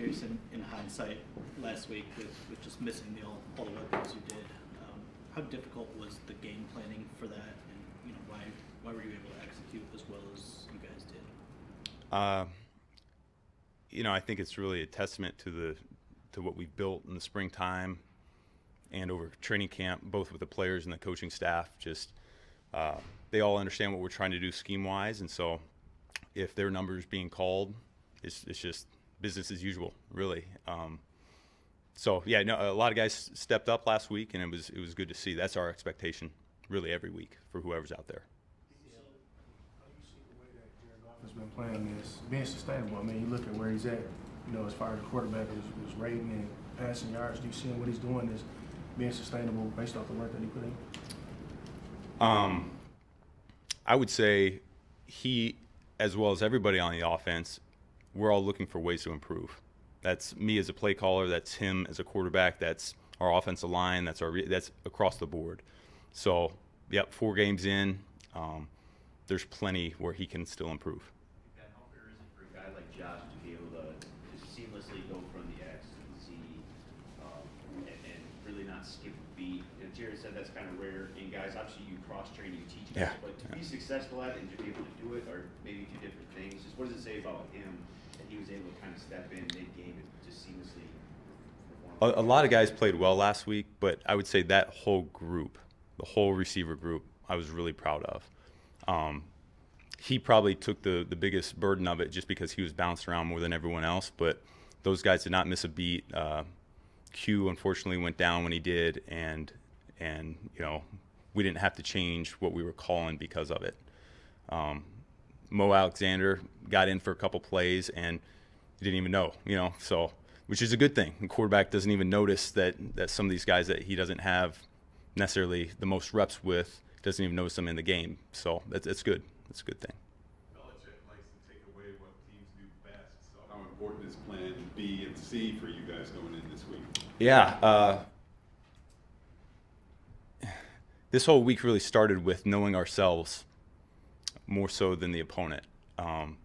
curious in hindsight last week with just missing all the weapons you did, how difficult was the game planning for that, and why were you able to execute as well as you guys did? I think it's really a testament to what we've built in the springtime and over training camp, both with the players and the coaching staff. Just they all understand what we're trying to do scheme-wise, and so if their number's being called, it's just business as usual, really. A lot of guys stepped up last week, and it was good to see. That's our expectation, really, every week for whoever's out there. How do you see the way that Jared Goff has been playing is being sustainable? I mean, you look at where he's at, as far as the quarterback is rating and passing yards. Do you see what he's doing is being sustainable based off the work that he put in? I would say he, as well as everybody on the offense, we're all looking for ways to improve. That's me as a play caller. That's him as a quarterback. That's our offensive line. That's across the board. So, 4 games in, there's plenty where he can still improve. How fair is it for a guy like Josh to be able to seamlessly go from the X to the Z and really not skip a beat? Jared said that's kind of rare in guys. Obviously, you cross-train, you teach guys, but to be successful at it and to be able to do it are maybe two different things. Just what does it say about him that he was able to kind of step in mid-game and just seamlessly perform? A lot of guys played well last week, but I would say that whole group, the whole receiver group, I was really proud of. He probably took the biggest burden of it just because he was bouncing around more than everyone else, but those guys did not miss a beat. Q unfortunately went down when he did, and we didn't have to change what we were calling because of it. Mo Alexander got in for a couple plays and he didn't even know, so which is a good thing. The quarterback doesn't even notice that some of these guys that he doesn't have necessarily the most reps with, doesn't even notice them in the game. So that's good. That's a good thing. Belichick likes to take away what teams do best. So how important is Plan B and C for you guys going in this week? Yeah. This whole week really started with knowing ourselves more so than the opponent. And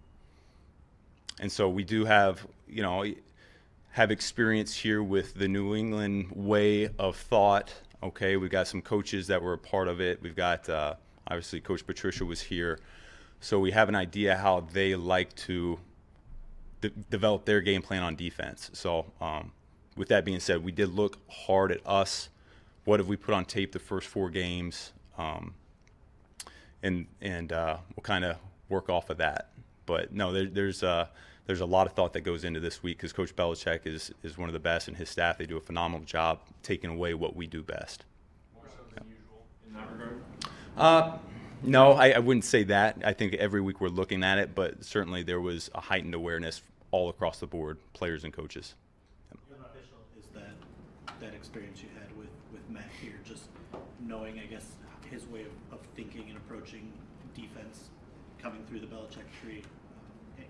so we do have experience here with the New England way of thought. Okay, we've got some coaches that were a part of it. We've got, obviously, Coach Patricia was here. So we have an idea how they like to develop their game plan on defense. So with that being said, we did look hard at us. What have we put on tape the first 4 games? And we'll kind of work off of that. But no, there's a lot of thought that goes into this week because Coach Belichick is one of the best, and his staff, they do a phenomenal job taking away what we do best. More so than usual in that regard? No, I wouldn't say that. I think every week we're looking at it, but certainly there was a heightened awareness all across the board, players and coaches. How beneficial is that experience you had with Matt here, just knowing, I guess, his way of thinking and approaching defense coming through the Belichick tree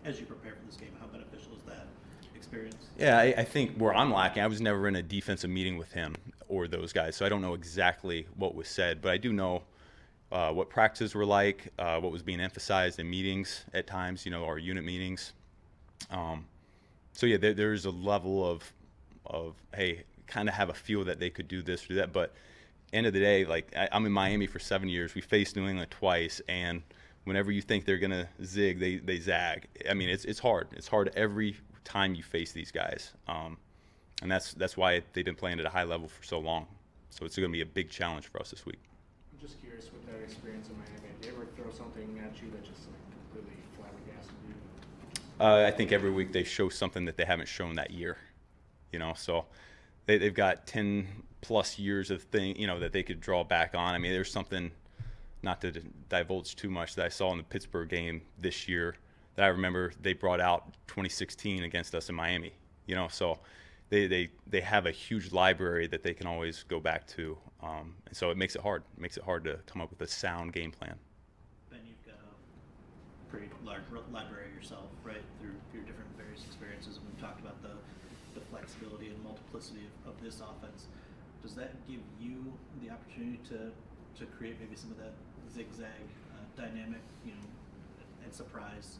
as you prepare for this game? How beneficial is that experience? Yeah, I think where I'm lacking, I was never in a defensive meeting with him or those guys, so I don't know exactly what was said, but I do know what practices were like, what was being emphasized in meetings at times, our unit meetings. There's a level of hey, kind of have a feel that they could do this or do that, but end of the day, like I'm in Miami for 7 years. We faced New England twice, and whenever you think they're gonna zig, they zag. I mean, it's hard. It's hard every time you face these guys, and that's why they've been playing at a high level for so long. So it's gonna be a big challenge for us this week. I'm just curious with that experience in Miami. Did they ever throw something at you that just completely flabbergasted you? I think every week they show something that they haven't shown that year. So they've got 10+ years of that they could draw back on. I mean, there's something, not to divulge too much, that I saw in the Pittsburgh game this year that I remember they brought out 2016 against us in Miami. So they have a huge library that they can always go back to, and so it makes it hard. It makes it hard to come up with a sound game plan. Ben, you've got a pretty large library yourself, right, through your different various experiences, and we've talked about the flexibility and multiplicity of this offense. Does that give you the opportunity to create maybe some of that zigzag dynamic, and surprise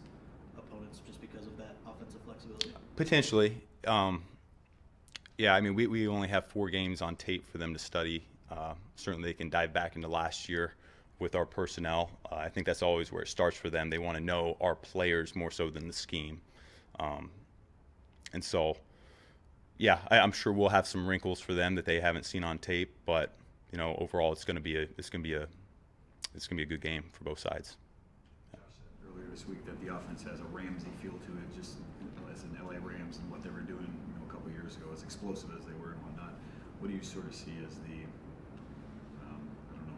opponents just because of that offensive flexibility? Potentially. Yeah, I mean, we only have 4 games on tape for them to study. Certainly, they can dive back into last year with our personnel. I think that's always where it starts for them. They want to know our players more so than the scheme. And so, yeah, I'm sure we'll have some wrinkles for them that they haven't seen on tape. But overall, it's going to be a good game for both sides. Josh said earlier this week that the offense has a Ramsey feel to it, just as in LA Rams and what they were doing a couple years ago, as explosive as they were and whatnot. What do you sort of see as the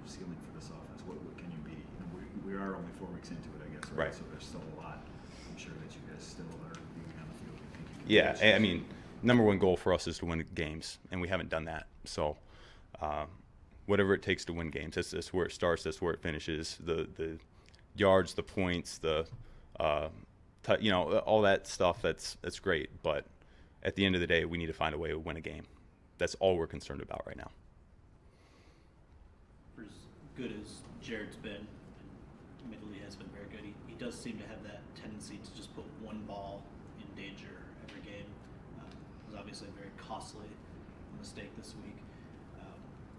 ceiling for this offense? What can you be? We are only 4 weeks into it, I guess, right? So there's still a lot. I'm sure that you guys still are being on the field and thinking. Yeah, I mean, number one goal for us is to win games, and we haven't done that. So, whatever it takes to win games, that's where it starts. That's where it finishes. The yards, the points, all that stuff. That's great. But at the end of the day, we need to find a way to win a game. That's all we're concerned about right now. For as good as Jared's been, and admittedly has been very good, he does seem to have that tendency to just put one ball in danger every game. It was obviously a very costly mistake this week.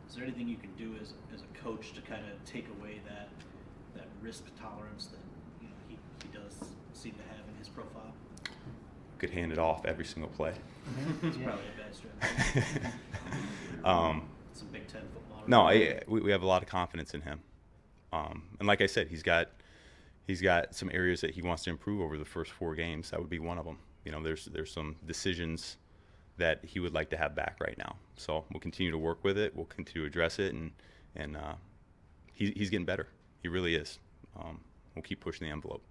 Is there anything you can do as a coach to kind of take away that risk tolerance that he does seem to have in his profile? Could hand it off every single play. It's probably a bad strategy. Some Big Ten football. No, we have a lot of confidence in him, and like I said, he's got some areas that he wants to improve over the first 4 games. That would be one of them. There's some decisions that he would like to have back right now. So we'll continue to work with it. We'll continue to address it, and he's getting better. He really is. We'll keep pushing the envelope.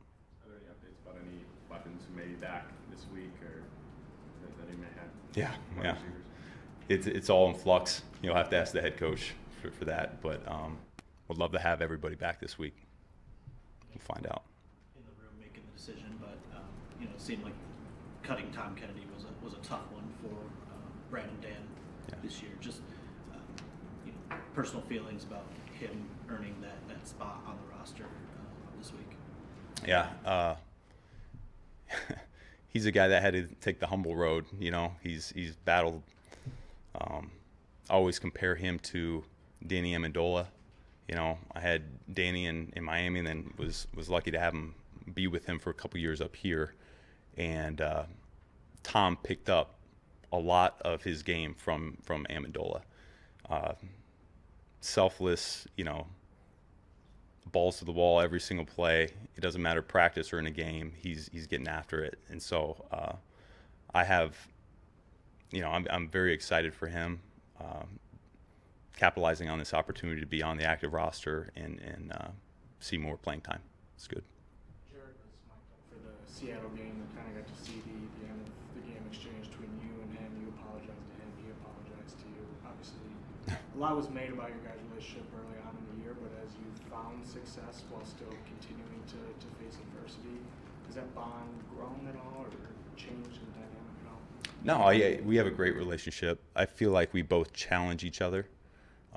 Are there any updates about any weapons who may be back this week or that he may have? Yeah. Receivers? It's all in flux. You'll have to ask the head coach for that, but would love to have everybody back this week. We'll find out. In the room making the decision, but it seemed like cutting Tom Kennedy was a tough one for Brad and Dan this year. Just personal feelings about him earning that spot on the roster this week. Yeah. He's a guy that had to take the humble road. He's battled. I always compare him to Danny Amendola. I had Danny in Miami, and then was lucky to have him be with him for a couple years up here. And Tom picked up a lot of his game from Amendola. Selfless, balls to the wall every single play. It doesn't matter practice or in a game. He's getting after it. And so I have, I'm very excited for him. Capitalizing on this opportunity to be on the active roster and see more playing time. It's good. Jared was mic'd up for the Seattle game and kind of got to see the end of the game exchange between you and him. You apologized to him. He apologized to you. Obviously, a lot was made about your guys' relationship early on in the year, but as you found success while still continuing to face adversity, has that bond grown at all or changed in dynamic at all? No, we have a great relationship. I feel like we both challenge each other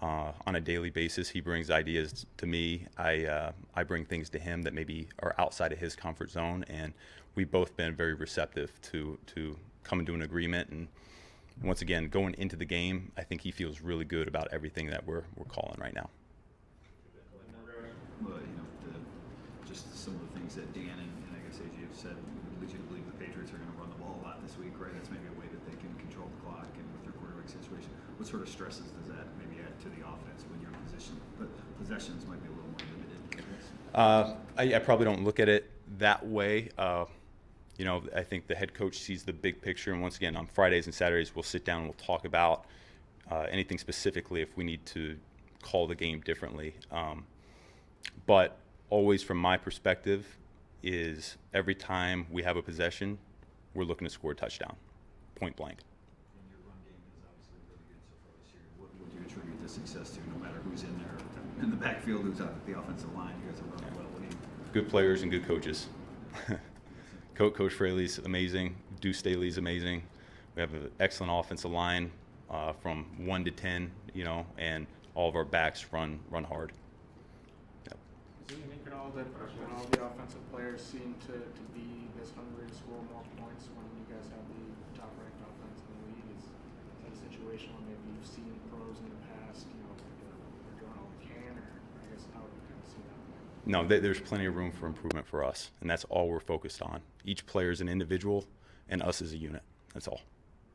on a daily basis. He brings ideas to me. I bring things to him that maybe are outside of his comfort zone, and we've both been very receptive to coming to an agreement. And once again, going into the game, I think he feels really good about everything that we're calling right now. Well, just some of the things that Dan and I guess AJ have said, lead you to believe the Patriots are going to run the ball a lot this week, right? That's maybe a way that they can control the clock and with their quarterback situation. What sort of stresses does that maybe add to the offense when your possessions might be a little more limited? I probably don't look at it that way. I think the head coach sees the big picture, and once again, on Fridays and Saturdays, we'll sit down and we'll talk about anything specifically if we need to call the game differently. But always from my perspective is every time we have a possession, we're looking to score a touchdown, point blank. And your run game is obviously really good so far this year. What do you attribute the success to, no matter who's in there, in the backfield, who's out at the offensive line? You guys are running well. What do you... Good players and good coaches. Coach Fraley's amazing. Deuce Staley's amazing. We have an excellent offensive line from 1 to 10, and all of our backs run hard. Yep. Is it unique at all that all the offensive players seem to be this hungry to score more points when you guys have the top-ranked offense situation where maybe you've seen pros in the past, you know, they're doing all they can, or I guess how would you kind of see that? No, there's plenty of room for improvement for us, and that's all we're focused on. Each player is an individual, and us as a unit. That's all.